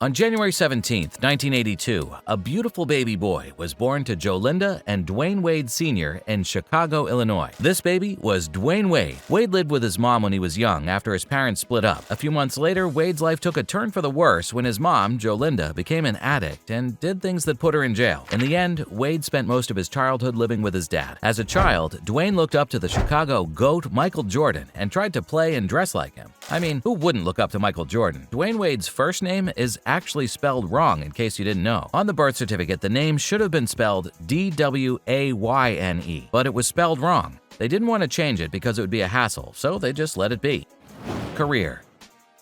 On January 17, 1982, a beautiful baby boy was born to Jolinda and Dwayne Wade Sr. in Chicago, Illinois. This baby was Dwayne Wade. Wade lived with his mom when he was young after his parents split up. A few months later, Wade's life took a turn for the worse when his mom, Jolinda, became an addict and did things that put her in jail. In the end, Wade spent most of his childhood living with his dad. As a child, Dwayne looked up to the Chicago GOAT Michael Jordan and tried to play and dress like him. I mean, who wouldn't look up to Michael Jordan? Dwayne Wade's first name is actually spelled wrong, in case you didn't know. On the birth certificate, the name should have been spelled D-W-A-Y-N-E, but it was spelled wrong. They didn't want to change it because it would be a hassle, so they just let it be. Career.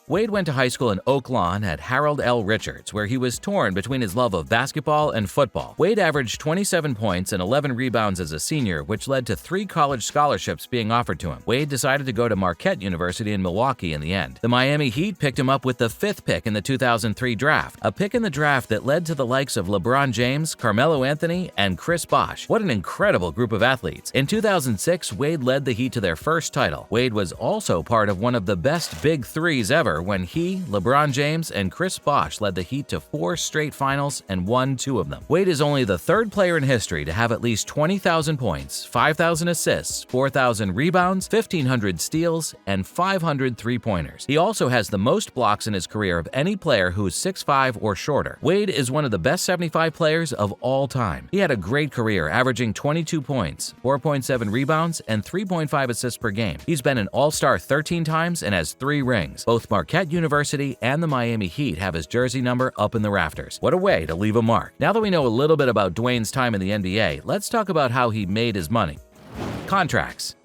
Wade went to high school in Oak Lawn at Harold L. Richards, where he was torn between his love of basketball and football. Wade averaged 27 points and 11 rebounds as a senior, which led to 3 college scholarships being offered to him. Wade decided to go to Marquette University in Milwaukee in the end. The Miami Heat picked him up with the 5th pick in the 2003 draft, a pick in the draft that led to the likes of LeBron James, Carmelo Anthony, and Chris Bosh. What an incredible group of athletes. In 2006, Wade led the Heat to their first title. Wade was also part of one of the best big threes ever when he, LeBron James, and Chris Bosh led the Heat to 4 straight finals and won 2 of them. Wade is only the 3rd player in history to have at least 20,000 points, 5,000 assists, 4,000 rebounds, 1,500 steals, and 500 three-pointers. He also has the most blocks in his career of any player who is 6'5" or shorter. Wade is one of the best 75 players of all time. He had a great career, averaging 22 points, 4.7 rebounds, and 3.5 assists per game. He's been an All-Star 13 times and has 3 rings. Both Marquette University and the Miami Heat have his jersey number up in the rafters. What a way to leave a mark. Now that we know a little bit about Dwayne's time in the NBA, let's talk about how he made his money. Contracts.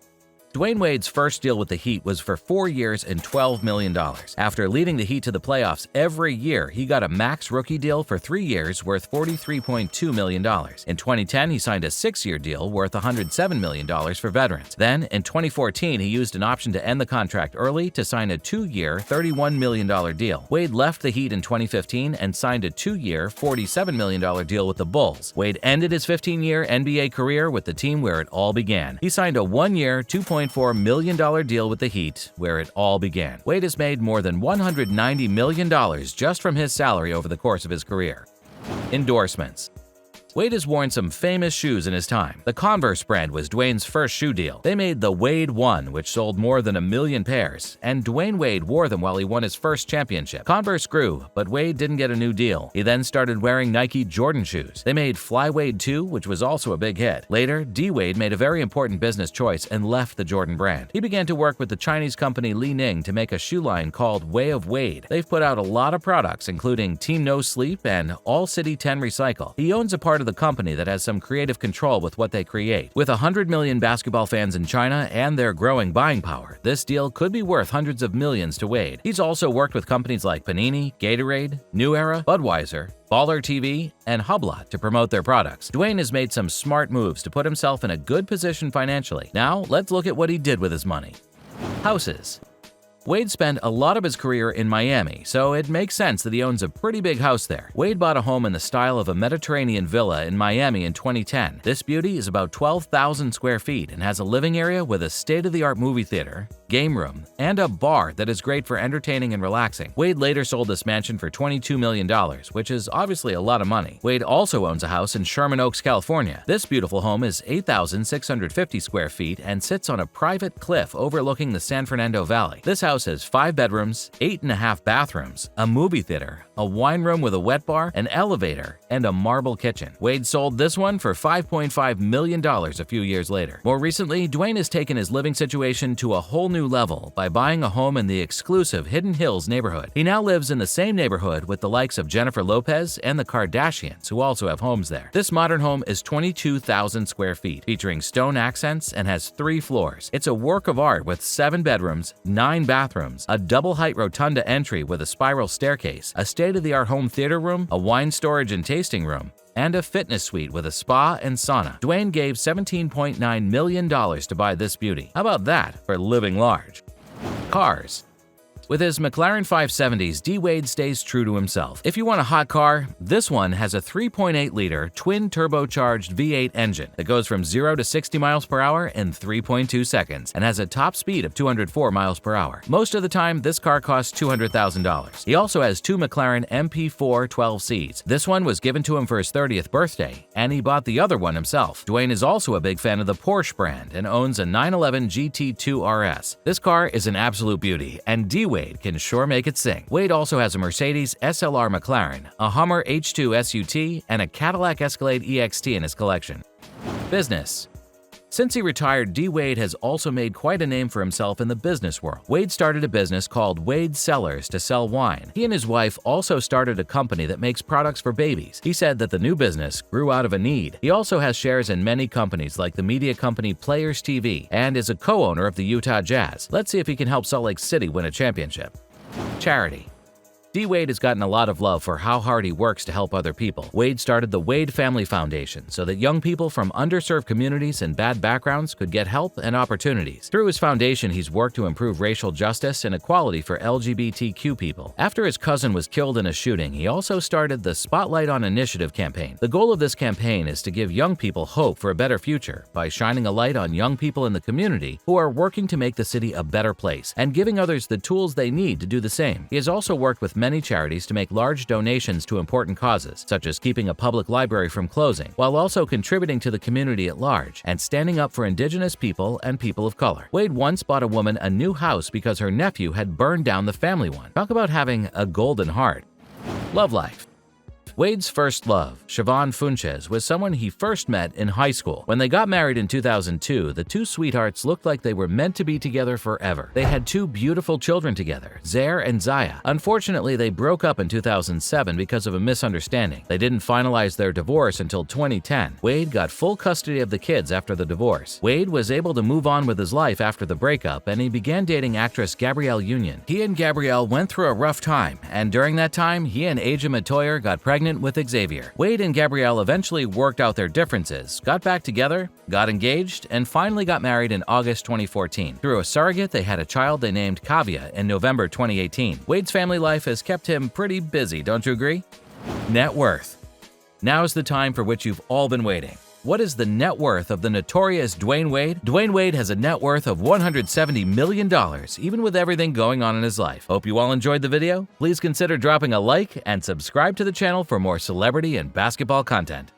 Dwayne Wade's first deal with the Heat was for 4 years and $12 million. After leading the Heat to the playoffs every year, he got a max rookie deal for 3 years worth $43.2 million. In 2010, he signed a 6-year deal worth $107 million for veterans. Then, in 2014, he used an option to end the contract early to sign a 2-year, $31 million deal. Wade left the Heat in 2015 and signed a 2-year, $47 million deal with the Bulls. Wade ended his 15-year NBA career with the team where it all began. He signed a 1-year, $2.4 million deal with the Heat, where it all began. Wade has made more than $190 million just from his salary over the course of his career. Endorsements. Wade has worn some famous shoes in his time. The Converse brand was Dwayne's first shoe deal. They made the Wade 1, which sold more than 1 million pairs, and Dwayne Wade wore them while he won his first championship. Converse grew, but Wade didn't get a new deal. He then started wearing Nike Jordan shoes. They made Fly Wade 2, which was also a big hit. Later, D. Wade made a very important business choice and left the Jordan brand. He began to work with the Chinese company Li Ning to make a shoe line called Way of Wade. They've put out a lot of products, including Team No Sleep and All City 10 Recycle. He owns a part of the company that has some creative control with what they create. With 100 million basketball fans in China and their growing buying power, this deal could be worth hundreds of millions to Wade. He's also worked with companies like Panini, Gatorade, New Era, Budweiser, Baller TV, and Hublot to promote their products. Dwayne has made some smart moves to put himself in a good position financially. Now, let's look at what he did with his money. Houses. Wade spent a lot of his career in Miami, so it makes sense that he owns a pretty big house there. Wade bought a home in the style of a Mediterranean villa in Miami in 2010. This beauty is about 12,000 square feet and has a living area with a state-of-the-art movie theater, game room, and a bar that is great for entertaining and relaxing. Wade later sold this mansion for $22 million, which is obviously a lot of money. Wade also owns a house in Sherman Oaks, California. This beautiful home is 8,650 square feet and sits on a private cliff overlooking the San Fernando Valley. This house has 5 bedrooms, 8.5 bathrooms, a movie theater, a wine room with a wet bar, an elevator, and a marble kitchen. Wade sold this one for $5.5 million a few years later. More recently, Dwayne has taken his living situation to a whole new level by buying a home in the exclusive Hidden Hills neighborhood. He now lives in the same neighborhood with the likes of Jennifer Lopez and the Kardashians, who also have homes there. This modern home is 22,000 square feet, featuring stone accents and has 3 floors. It's a work of art with 7 bedrooms, 9 bathrooms, a double-height rotunda entry with a spiral staircase, a state-of-the-art home theater room, a wine storage and tasting room, and a fitness suite with a spa and sauna. Dwayne gave $17.9 million to buy this beauty. How about that for living large? Cars. With his McLaren 570s, D. Wade stays true to himself. If you want a hot car, this one has a 3.8-liter twin-turbocharged V8 engine that goes from 0 to 60 miles per hour in 3.2 seconds and has a top speed of 204 miles per hour. Most of the time, this car costs $200,000. He also has two McLaren MP4 12Cs. This one was given to him for his 30th birthday, and he bought the other one himself. Dwayne is also a big fan of the Porsche brand and owns a 911 GT2 RS. This car is an absolute beauty, and D. Wade can sure make it sing. Wade also has a Mercedes SLR McLaren, a Hummer H2 SUT, and a Cadillac Escalade EXT in his collection. Business. Since he retired, D. Wade has also made quite a name for himself in the business world. Wade started a business called Wade Cellars to sell wine. He and his wife also started a company that makes products for babies. He said that the new business grew out of a need. He also has shares in many companies like the media company Players TV and is a co-owner of the Utah Jazz. Let's see if he can help Salt Lake City win a championship. Charity. D. Wade has gotten a lot of love for how hard he works to help other people. Wade started the Wade Family Foundation so that young people from underserved communities and bad backgrounds could get help and opportunities. Through his foundation, he's worked to improve racial justice and equality for LGBTQ people. After his cousin was killed in a shooting, he also started the Spotlight on Initiative campaign. The goal of this campaign is to give young people hope for a better future by shining a light on young people in the community who are working to make the city a better place and giving others the tools they need to do the same. He has also worked with many charities to make large donations to important causes, such as keeping a public library from closing, while also contributing to the community at large and standing up for Indigenous people and people of color. Wade once bought a woman a new house because her nephew had burned down the family one. Talk about having a golden heart. Love life. Wade's first love, Siobhan Funches, was someone he first met in high school. When they got married in 2002, the two sweethearts looked like they were meant to be together forever. They had two beautiful children together, Zaire and Zaya. Unfortunately, they broke up in 2007 because of a misunderstanding. They didn't finalize their divorce until 2010. Wade got full custody of the kids after the divorce. Wade was able to move on with his life after the breakup, and he began dating actress Gabrielle Union. He and Gabrielle went through a rough time, and during that time, he and Aja Matoyer got pregnant with Xavier. Wade and Gabrielle eventually worked out their differences, got back together, got engaged, and finally got married in August 2014. Through a surrogate, they had a child they named Kavya in November 2018. Wade's family life has kept him pretty busy, don't you agree? Net worth. Now is the time for which you've all been waiting. What is the net worth of the notorious Dwayne Wade? Dwayne Wade has a net worth of $170 million, even with everything going on in his life. Hope you all enjoyed the video. Please consider dropping a like and subscribe to the channel for more celebrity and basketball content.